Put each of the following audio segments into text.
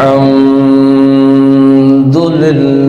الحمد لله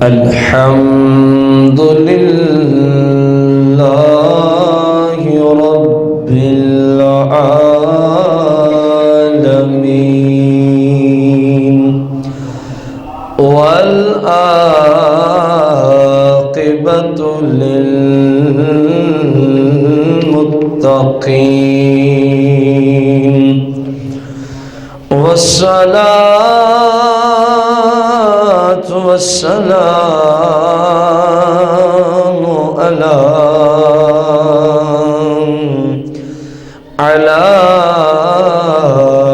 الحمد لله رب العالمين والعاقبة للمتقين والصلاة والسلام على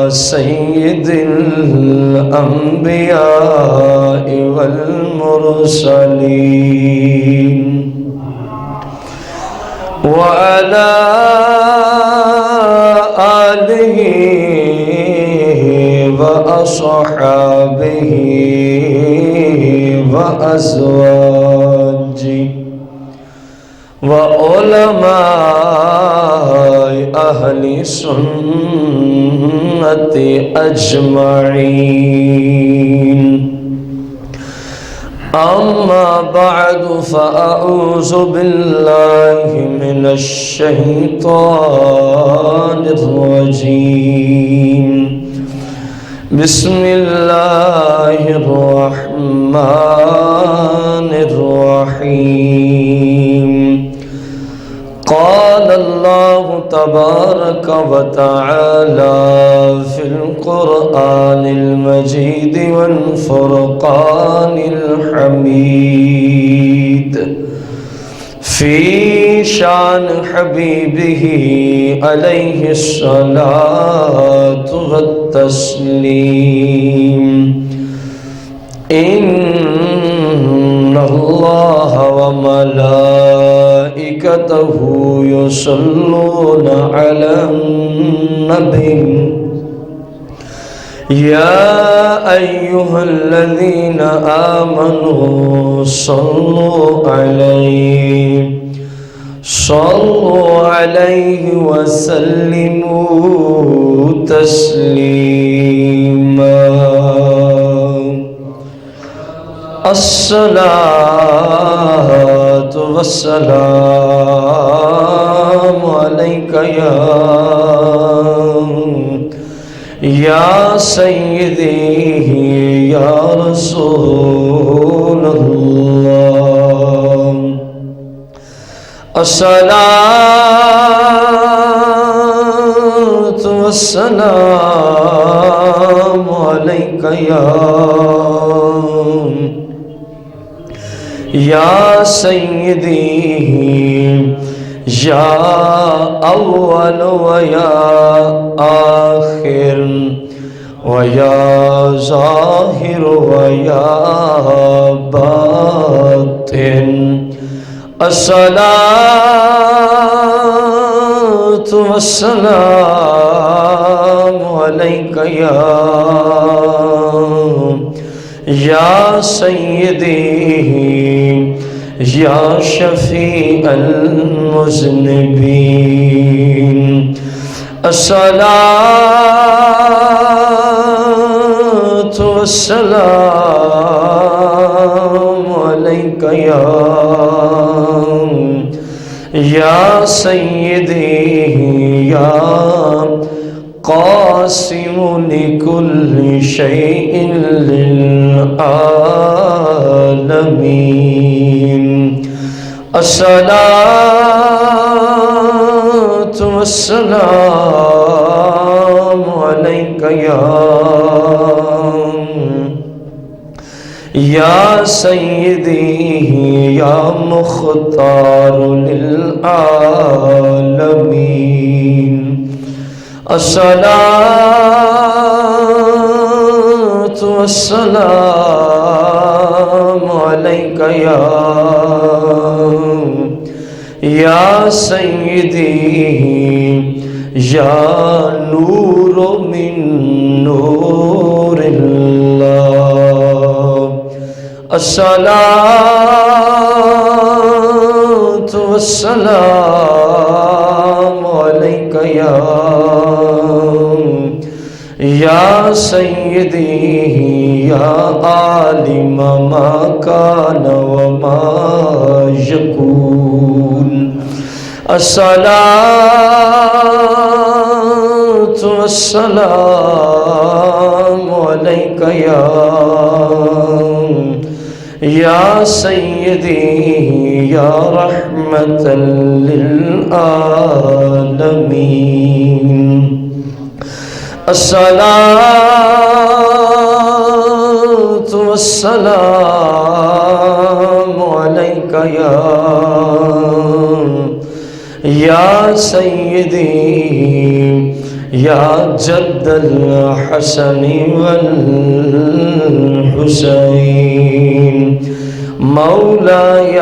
سيد الأنبياء والمرسلين وعلى آله وأصحابه وأزواجه وعلماء أهل السنة أجمعين أما بعد فأعوذ بالله من الشيطان الرجيم بسم الله الرحمن الرحيم قال الله تبارك وتعالى في القرآن المجيد والفرقان الحميد في شان حبيبه عليه الصلاة والتسليم إن الله وملائكته يصلون على النبي يا أيها الذين آمنوا صلوا عليه وسلموا تسليما الصلاة والسلام عليك يا سيدي يا رسول الله الصلاة والسلام عليك يا سيدي يا أول ويا آخر ويا ظاهر ويا باطن الصلاة والسلام عليك يا سيدي يا شفيع المذنبين الصلاة والسلام عليك يا سيدي يا قاسم لكل شيء للعالمين الصلاة والسلام عليك يا سيدي يا مختار للعالمين الصلاة والسلام عليك يا سيدي يا نور من نور الله الصلاة والسلام عليك يا سيدي يا عالم ما كان وما يكون الصلاة والسلام عليك يا سيدي يا رحمة للعالمين الصلاة والسلام عليك يا سيدي يا جد الحسن والحسين مولاي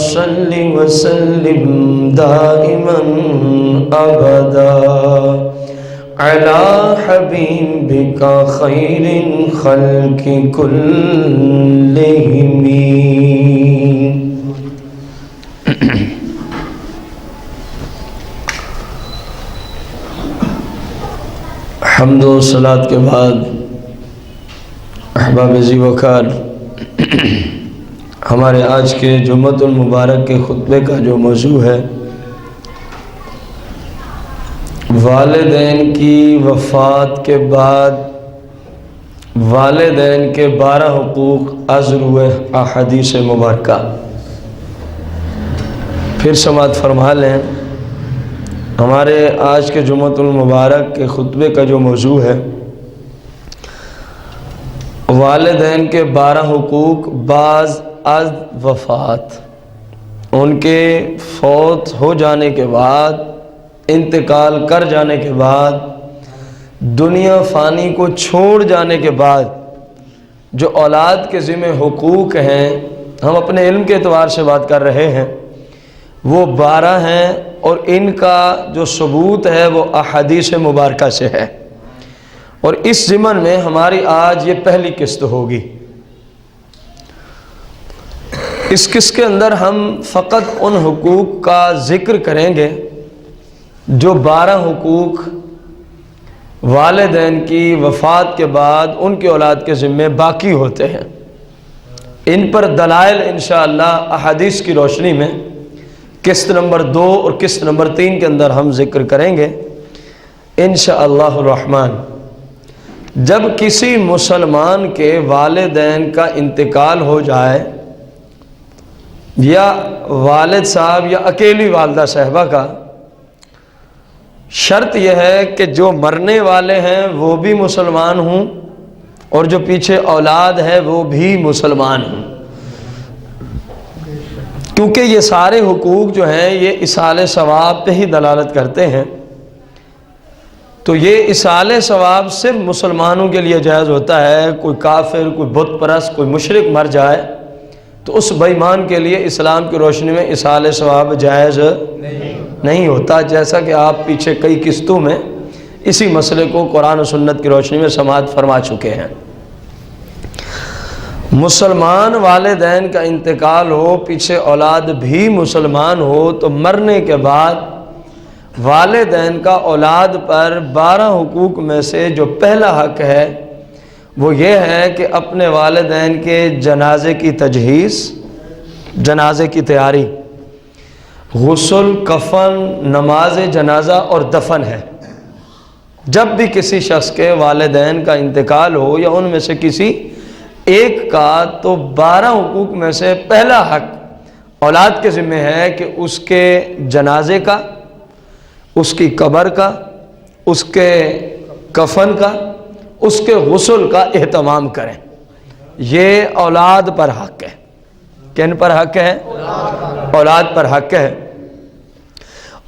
صل وسلم دائما أبدا على حبيبك خير الخلق كلهم. حمد و صلاۃ کے بعد احباب ذی وقار، ہمارے آج کے جمعۃ المبارک کے خطبے کا جو موضوع ہے والدین کی وفات کے بعد والدین کے 12 حقوق از روئے احادیث مبارکہ. پھر سماعت فرما لیں، ہمارے آج کے جمعۃ المبارک کے خطبے کا جو موضوع ہے والدین کے 12 حقوق بعد از وفات، ان کے فوت ہو جانے کے بعد، انتقال کر جانے کے بعد، دنیا فانی کو چھوڑ جانے کے بعد جو اولاد کے ذمہ حقوق ہیں، ہم اپنے علم کے اعتبار سے بات کر رہے ہیں، وہ 12 ہیں اور ان کا جو ثبوت ہے وہ احادیث مبارکہ سے ہے. اور اس ضمن میں ہماری آج یہ پہلی قسط ہوگی. اس قسط کے اندر ہم فقط ان حقوق کا ذکر کریں گے جو 12 حقوق والدین کی وفات کے بعد ان کے اولاد کے ذمے باقی ہوتے ہیں. ان پر دلائل انشاءاللہ احادیث کی روشنی میں قسط نمبر 2 اور قسط نمبر 3 کے اندر ہم ذکر کریں گے انشاءاللہ الرحمن. جب کسی مسلمان کے والدین کا انتقال ہو جائے یا والد صاحب یا اکیلی والدہ صاحبہ کا، شرط یہ ہے کہ جو مرنے والے ہیں وہ بھی مسلمان ہوں اور جو پیچھے اولاد ہے وہ بھی مسلمان ہوں، کیونکہ یہ سارے حقوق جو ہیں یہ اصال ثواب پہ ہی دلالت کرتے ہیں. تو یہ اصال ثواب صرف مسلمانوں کے لیے جائز ہوتا ہے. کوئی کافر، کوئی بت پرست، کوئی مشرک مر جائے تو اس بے ایمان کے لیے اسلام کی روشنی میں اصال ثواب جائز نہیں ہوتا، جیسا کہ آپ پیچھے کئی قسطوں میں اسی مسئلے کو قرآن و سنت کی روشنی میں سماعت فرما چکے ہیں. مسلمان والدین کا انتقال ہو، پیچھے اولاد بھی مسلمان ہو، تو مرنے کے بعد والدین کا اولاد پر 12 حقوق میں سے جو پہلا حق ہے وہ یہ ہے کہ اپنے والدین کے جنازے کی تجہیز، جنازے کی تیاری، غسل، کفن، نماز جنازہ اور دفن ہے. جب بھی کسی شخص کے والدین کا انتقال ہو یا ان میں سے کسی ایک کا، تو 12 حقوق میں سے پہلا حق اولاد کے ذمہ ہے کہ اس کے جنازے کا، اس کی قبر کا، اس کے کفن کا، اس کے غسل کا اہتمام کریں. یہ اولاد پر حق ہے. کن پر حق ہے؟ اولاد پر حق ہے.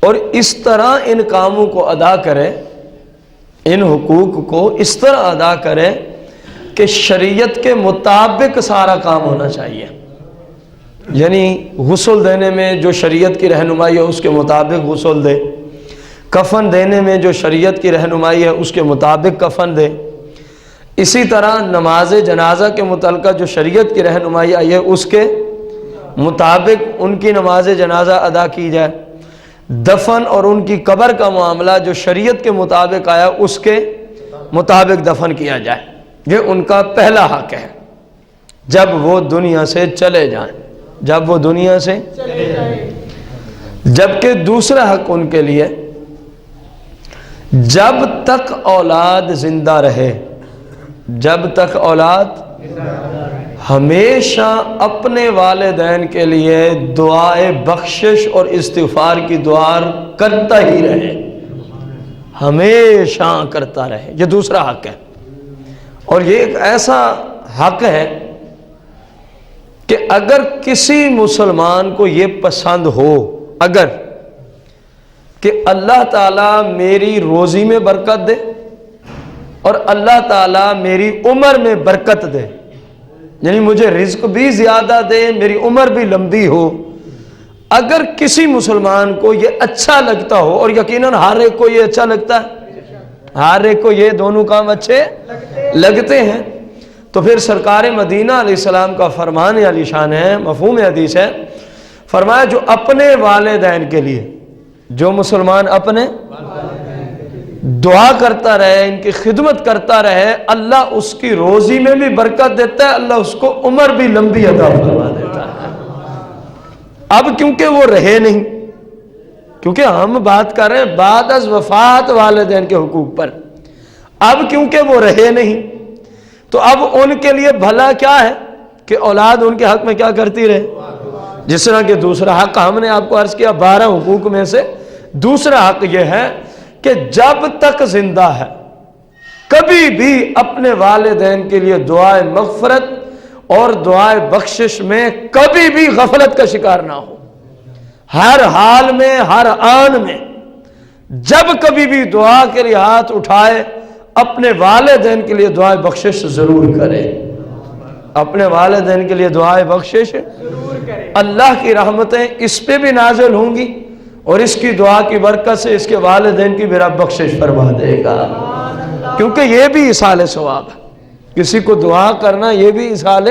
اور اس طرح ان کاموں کو ادا کریں، ان حقوق کو اس طرح ادا کریں کہ شریعت کے مطابق سارا کام ہونا چاہیے. یعنی غسل دینے میں جو شریعت کی رہنمائی ہے اس کے مطابق غسل دے، کفن دینے میں جو شریعت کی رہنمائی ہے اس کے مطابق کفن دے. اسی طرح نماز جنازہ کے متعلقہ جو شریعت کی رہنمائی آئی ہے اس کے مطابق ان کی نماز جنازہ ادا کی جائے، دفن اور ان کی قبر کا معاملہ جو شریعت کے مطابق آیا اس کے مطابق دفن کیا جائے، یہ ان کا پہلا حق ہے جب وہ دنیا سے چلے جائیں، جب وہ دنیا سے چلے جائیں۔ جبکہ دوسرا حق ان کے لیے، جب تک اولاد زندہ رہے، جب تک اولاد ہمیشہ اپنے والدین کے لیے دعائے بخشش اور استغفار کی دعا کرتا ہی رہے، ہمیشہ کرتا رہے، یہ دوسرا حق ہے۔ اور یہ ایک ایسا حق ہے کہ اگر کسی مسلمان کو یہ پسند ہو، اگر کہ اللہ تعالیٰ میری روزی میں برکت دے اور اللہ تعالیٰ میری عمر میں برکت دے، یعنی مجھے رزق بھی زیادہ دے، میری عمر بھی لمبی ہو، اگر کسی مسلمان کو یہ اچھا لگتا ہو، اور یقیناً ہر ایک کو یہ اچھا لگتا ہے، ہر ایک کو یہ دونوں کام اچھے لگتے ہیں، تو پھر سرکار مدینہ علیہ السلام کا فرمان علی شان ہے، مفہوم حدیث ہے، فرمایا جو اپنے والدین کے لیے، جو مسلمان اپنے دعا کرتا رہے، ان کی خدمت کرتا رہے، اللہ اس کی روزی میں بھی برکت دیتا ہے، اللہ اس کو عمر بھی لمبی عطا فرما دیتا ہے۔ اب کیونکہ وہ رہے نہیں، کیونکہ ہم بات کر رہے ہیں بعد از وفات والدین کے حقوق پر، اب کیونکہ وہ رہے نہیں تو اب ان کے لیے بھلا کیا ہے کہ اولاد ان کے حق میں کیا کرتی رہے، جس طرح کہ دوسرا حق ہم نے آپ کو عرض کیا 12 حقوق میں سے دوسرا حق یہ ہے کہ جب تک زندہ ہے کبھی بھی اپنے والدین کے لیے دعائے مغفرت اور دعائے بخشش میں کبھی بھی غفلت کا شکار نہ ہو، ہر حال میں، ہر آن میں، جب کبھی بھی دعا کے لیے ہاتھ اٹھائے اپنے والدین کے لیے دعائے بخشش ضرور کرے، اپنے والدین کے لیے دعائے بخشش اللہ کی رحمتیں اس پہ بھی نازل ہوں گی اور اس کی دعا کی برکت سے اس کے والدین کی بھی رب بخشش فرما دے گا، کیونکہ یہ بھی ایصال ثواب ہے، کسی کو دعا کرنا یہ بھی ایصال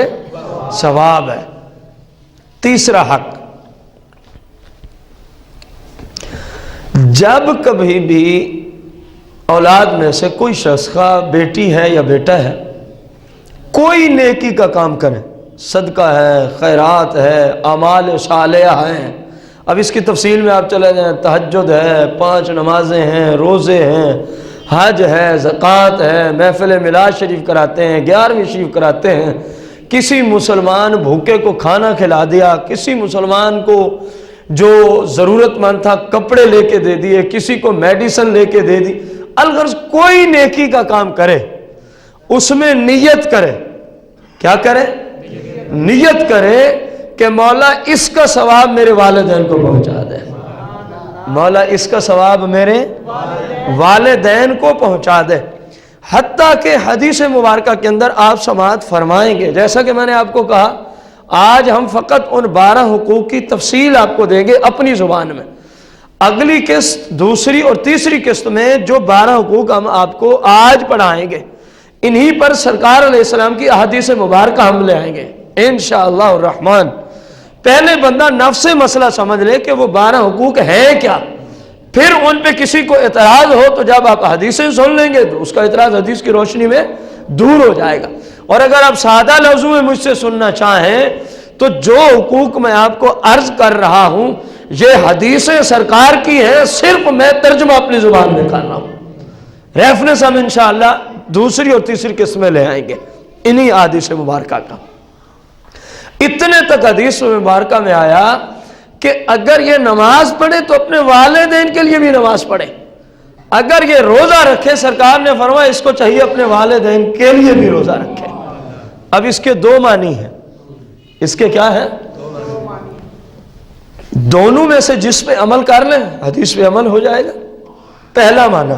ثواب ہے۔ تیسرا حق، جب کبھی بھی اولاد میں سے کوئی شخص کا بیٹی ہے یا بیٹا ہے کوئی نیکی کا کام کرے، صدقہ ہے، خیرات ہے، اعمال صالحہ ہیں، اب اس کی تفصیل میں آپ چلے جائیں، تہجد ہے، 5 نمازیں ہیں، روزے ہیں، حج ہے، زکوٰۃ ہے، محفل میلاد شریف کراتے ہیں، 11ویں شریف کراتے ہیں، کسی مسلمان بھوکے کو کھانا کھلا دیا، کسی مسلمان کو جو ضرورت مند تھا کپڑے لے کے دے دیے، کسی کو میڈیسن لے کے دے دی، الغرض کوئی نیکی کا کام کرے، اس میں نیت کرے، کیا کرے؟ نیت کرے کہ مولا اس کا ثواب میرے والدین کو پہنچا دے، مولا اس کا ثواب میرے والدین کو پہنچا دے۔ حتیٰ کہ حدیث مبارکہ کے اندر آپ سماعت فرمائیں گے، جیسا کہ میں نے آپ کو کہا آج ہم فقط ان 12 حقوق کی تفصیل آپ کو دیں گے اپنی زبان میں، اگلی قسط، دوسری اور تیسری قسط میں جو 12 حقوق ہم آپ کو آج پڑھائیں گے انہی پر سرکار علیہ السلام کی احادیث مبارکہ ہم لے آئیں گے انشاءاللہ الرحمن۔ پہلے بندہ نفس مسئلہ سمجھ لے کہ وہ 12 حقوق ہیں کیا، پھر ان پہ کسی کو اعتراض ہو تو جب آپ حدیثیں سن لیں گے تو اس کا اعتراض حدیث کی روشنی میں دور ہو جائے گا، اور اگر آپ سادہ لفظوں میں مجھ سے سننا چاہیں تو جو حقوق میں آپ کو عرض کر رہا ہوں یہ حدیثیں سرکار کی ہیں، صرف میں ترجمہ اپنی زبان میں کر رہا ہوں، ریفرنس ہم انشاءاللہ دوسری اور تیسری قسم میں لے آئیں گے انہی احادیث مبارکہ کا۔ اتنے تک حدیث مبارکہ میں آیا کہ اگر یہ نماز پڑھے تو اپنے والدین کے لیے بھی نماز پڑھے، اگر یہ روزہ رکھے سرکار نے فرمایا اس کو چاہیے اپنے والدین کے لیے بھی روزہ رکھے۔ اب اس کے 2 معنی ہیں، اس کے کیا ہے؟ دونوں میں سے جس پہ عمل کر لیں حدیث پہ عمل ہو جائے گا۔ پہلا معنی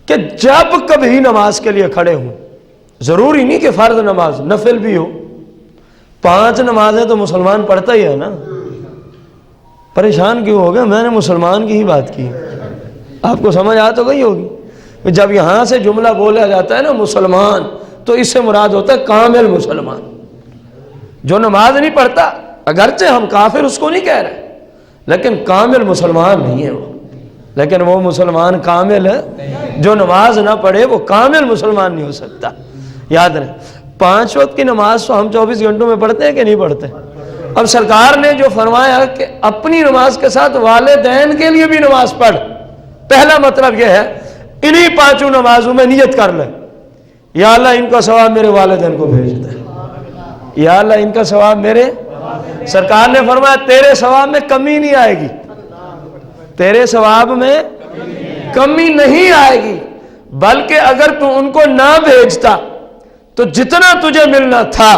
کہ جب کبھی نماز کے لیے کھڑے ہوں، ضروری نہیں کہ فرض نماز، نفل بھی ہو، 5 نمازیں تو مسلمان پڑھتا ہی ہے نا، پریشان کیوں ہو گئے؟ میں نے مسلمان کی ہی بات کی، آپ کو سمجھ آ تو گئی ہوگی۔ جب یہاں سے جملہ بولا جاتا ہے نا مسلمان، تو اس سے مراد ہوتا ہے کامل مسلمان، جو نماز نہیں پڑھتا اگرچہ ہم کافر اس کو نہیں کہہ رہے، لیکن کامل مسلمان نہیں ہے وہ، لیکن وہ مسلمان کامل ہے جو نماز نہ پڑھے، وہ کامل مسلمان نہیں ہو سکتا۔ یاد رہے 5 وقت کی نماز تو ہم 24 گھنٹوں میں پڑھتے ہیں کہ نہیں پڑھتے؟ اب سرکار نے جو فرمایا کہ اپنی نماز کے ساتھ والدین کے لیے بھی نماز پڑھ، پہلا مطلب یہ ہے انہی 5 نمازوں میں نیت کر لے، یا اللہ ان کا ثواب میرے والدین کو بھیج دے، یا اللہ ان کا ثواب میرے، سرکار نے فرمایا تیرے ثواب میں کمی نہیں آئے گی، تیرے ثواب میں کمی نہیں آئے گی، بلکہ اگر تو ان کو نہ بھیجتا تو جتنا تجھے ملنا تھا،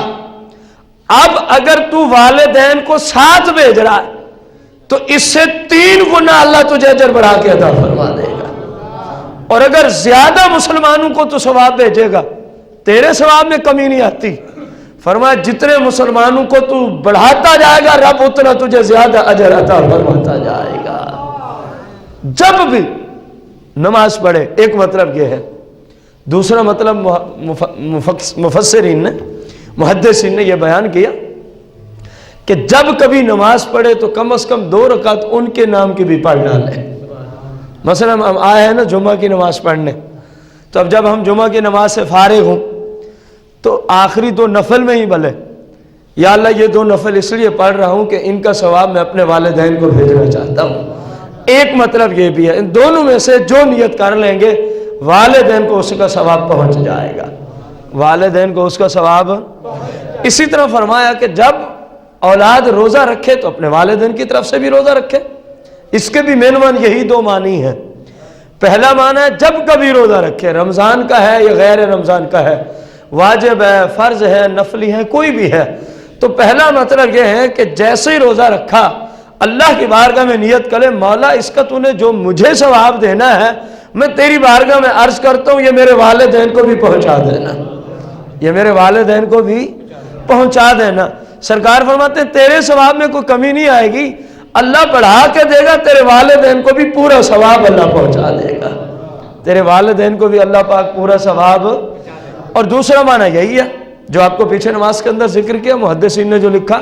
اب اگر تو والدین کو ساتھ بھیج رہا ہے تو اس سے 3 گنا اللہ تجھے اجر بڑھا کے عطا فرما دے گا، اور اگر زیادہ مسلمانوں کو تو ثواب بھیجے گا تیرے ثواب میں کمی نہیں آتی۔ فرمایا جتنے مسلمانوں کو تو بڑھاتا جائے گا رب اتنا تجھے زیادہ اجر عطا فرماتا جائے گا۔ جب بھی نماز پڑھے، ایک مطلب یہ ہے۔ دوسرا مطلب مفسرین نے، محدثین نے یہ بیان کیا کہ جب کبھی نماز پڑھے تو کم از کم 2 رکعت ان کے نام کی بھی پڑھ ڈالے۔ مثلا ہم آئے ہیں نا جمعہ کی نماز پڑھنے، تو اب جب ہم جمعہ کی نماز سے فارغ ہوں تو آخری 2 نفل میں ہی بھلے، یا اللہ یہ 2 نفل اس لیے پڑھ رہا ہوں کہ ان کا ثواب میں اپنے والدین کو بھیجنا چاہتا ہوں۔ ایک مطلب یہ بھی ہے، ان دونوں میں سے جو نیت کر لیں گے والدین کو اس کا ثواب پہنچ جائے گا، والدین کو اس کا ثواب۔ اسی طرح فرمایا کہ جب اولاد روزہ رکھے تو اپنے والدین کی طرف سے بھی روزہ رکھے۔ اس کے بھی مینوان یہی 2 معنی ہیں۔ پہلا معنی ہے جب کبھی روزہ رکھے، رمضان کا ہے یا غیر رمضان کا ہے، واجب ہے، فرض ہے، نفلی ہے، کوئی بھی ہے، تو پہلا مطلب یہ ہے کہ جیسے ہی روزہ رکھا اللہ کی بارگاہ میں نیت کرے، مولا اس کا تو نے جو مجھے ثواب دینا ہے میں تیری بارگاہ میں عرض کرتا ہوں یہ میرے والدین کو بھی پہنچا دینا، یہ میرے والدین کو بھی پہنچا دینا۔ سرکار فرماتے ہیں تیرے ثواب میں کوئی کمی نہیں آئے گی، اللہ بڑھا کے دے گا، تیرے والدین کو بھی پورا ثواب اللہ پہنچا دے گا، تیرے والدین کو بھی اللہ پاک پورا ثواب۔ اور دوسرا معنی یہی ہے جو آپ کو پیچھے نماز کے اندر ذکر کیا، محدثین نے جو لکھا،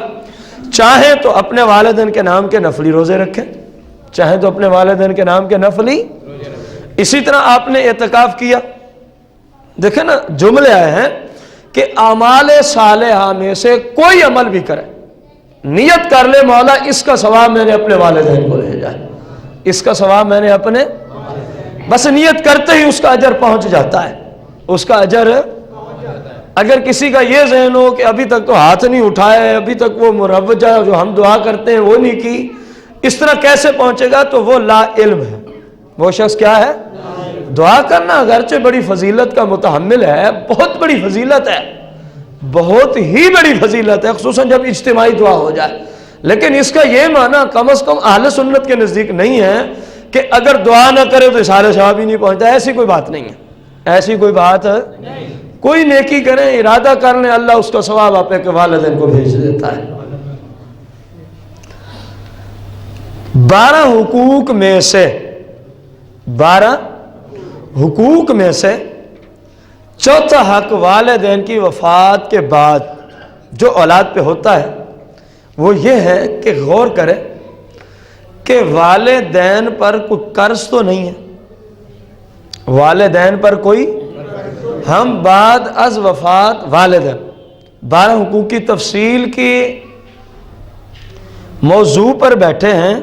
چاہے تو اپنے والدین کے نام کے نفلی روزے رکھیں، چاہے تو اپنے والدین کے نام کے نفلی۔ اسی طرح آپ نے اعتکاف کیا، دیکھیں نا جملے آئے ہیں کہ اعمال صالحہ میں سے کوئی عمل بھی کرے، نیت کر لے مولا اس کا ثواب میں نے اپنے والدین کو بھیجا ہے، اس کا ثواب میں نے اپنے، بس نیت کرتے ہی اس کا اجر پہنچ جاتا ہے، اس کا اجر۔ اگر کسی کا یہ ذہن ہو کہ ابھی تک تو ہاتھ نہیں اٹھائے، ابھی تک وہ مروجہ جو ہم دعا کرتے ہیں وہ نہیں کی، اس طرح کیسے پہنچے گا، تو وہ لا علم ہے، وہ شخص کیا ہے؟ دعا کرنا اگرچہ بڑی فضیلت کا متحمل ہے، بہت بڑی فضیلت ہے، بہت ہی بڑی فضیلت ہے، خصوصاً جب اجتماعی دعا ہو جائے، لیکن اس کا یہ معنی کم از کم اہل سنت کے نزدیک نہیں ہے کہ اگر دعا نہ کرے تو سارے ثواب ہی نہیں پہنچتا، ایسی کوئی بات نہیں ہے، ایسی کوئی بات ہے، کوئی نیکی کریں، ارادہ کر لیں، اللہ اس کا ثواب آپ کے والدین کو بھیج دیتا ہے۔ 12 حقوق میں سے 12 حقوق میں سے چوتھا حق والدین کی وفات کے بعد جو اولاد پہ ہوتا ہے وہ یہ ہے کہ غور کرے کہ والدین پر کوئی قرض تو نہیں ہے، والدین پر کوئی، ہم بعد از وفات والدین 12 حقوق کی تفصیل کی موضوع پر بیٹھے ہیں،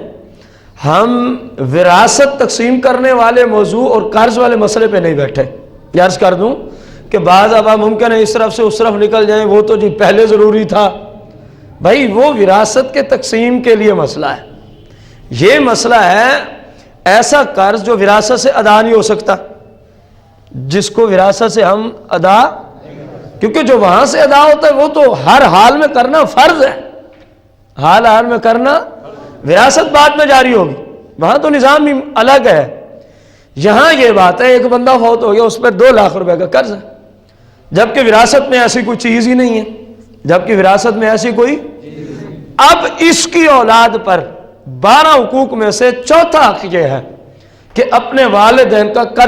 ہم وراثت تقسیم کرنے والے موضوع اور قرض والے مسئلے پہ نہیں بیٹھے۔ یہ عرض کر دوں کہ بعض اب ممکن ہے اس طرف سے اس طرف نکل جائیں، وہ تو جی پہلے ضروری تھا، بھائی وہ وراثت کے تقسیم کے لیے مسئلہ ہے، یہ مسئلہ ہے ایسا قرض جو وراثت سے ادا نہیں ہو سکتا، جس کو وراثت سے ہم ادا، کیونکہ جو وہاں سے ادا ہوتا ہے وہ تو ہر حال میں کرنا فرض ہے، حال حال میں کرنا، وراثت بعد میں جاری ہوگی، وہاں تو نظام ہی الگ ہے۔ یہاں یہ بات ہے ایک بندہ فوت ہو گیا، اس پر 2 لاکھ روپے کا قرض ہے، جبکہ وراثت میں ایسی کوئی چیز ہی نہیں ہے، جبکہ وراثت میں ایسی کوئی، اب اس کی اولاد پر 12 حقوق میں سے چوتھا حق یہ ہے کہ اپنے والدین کا قرض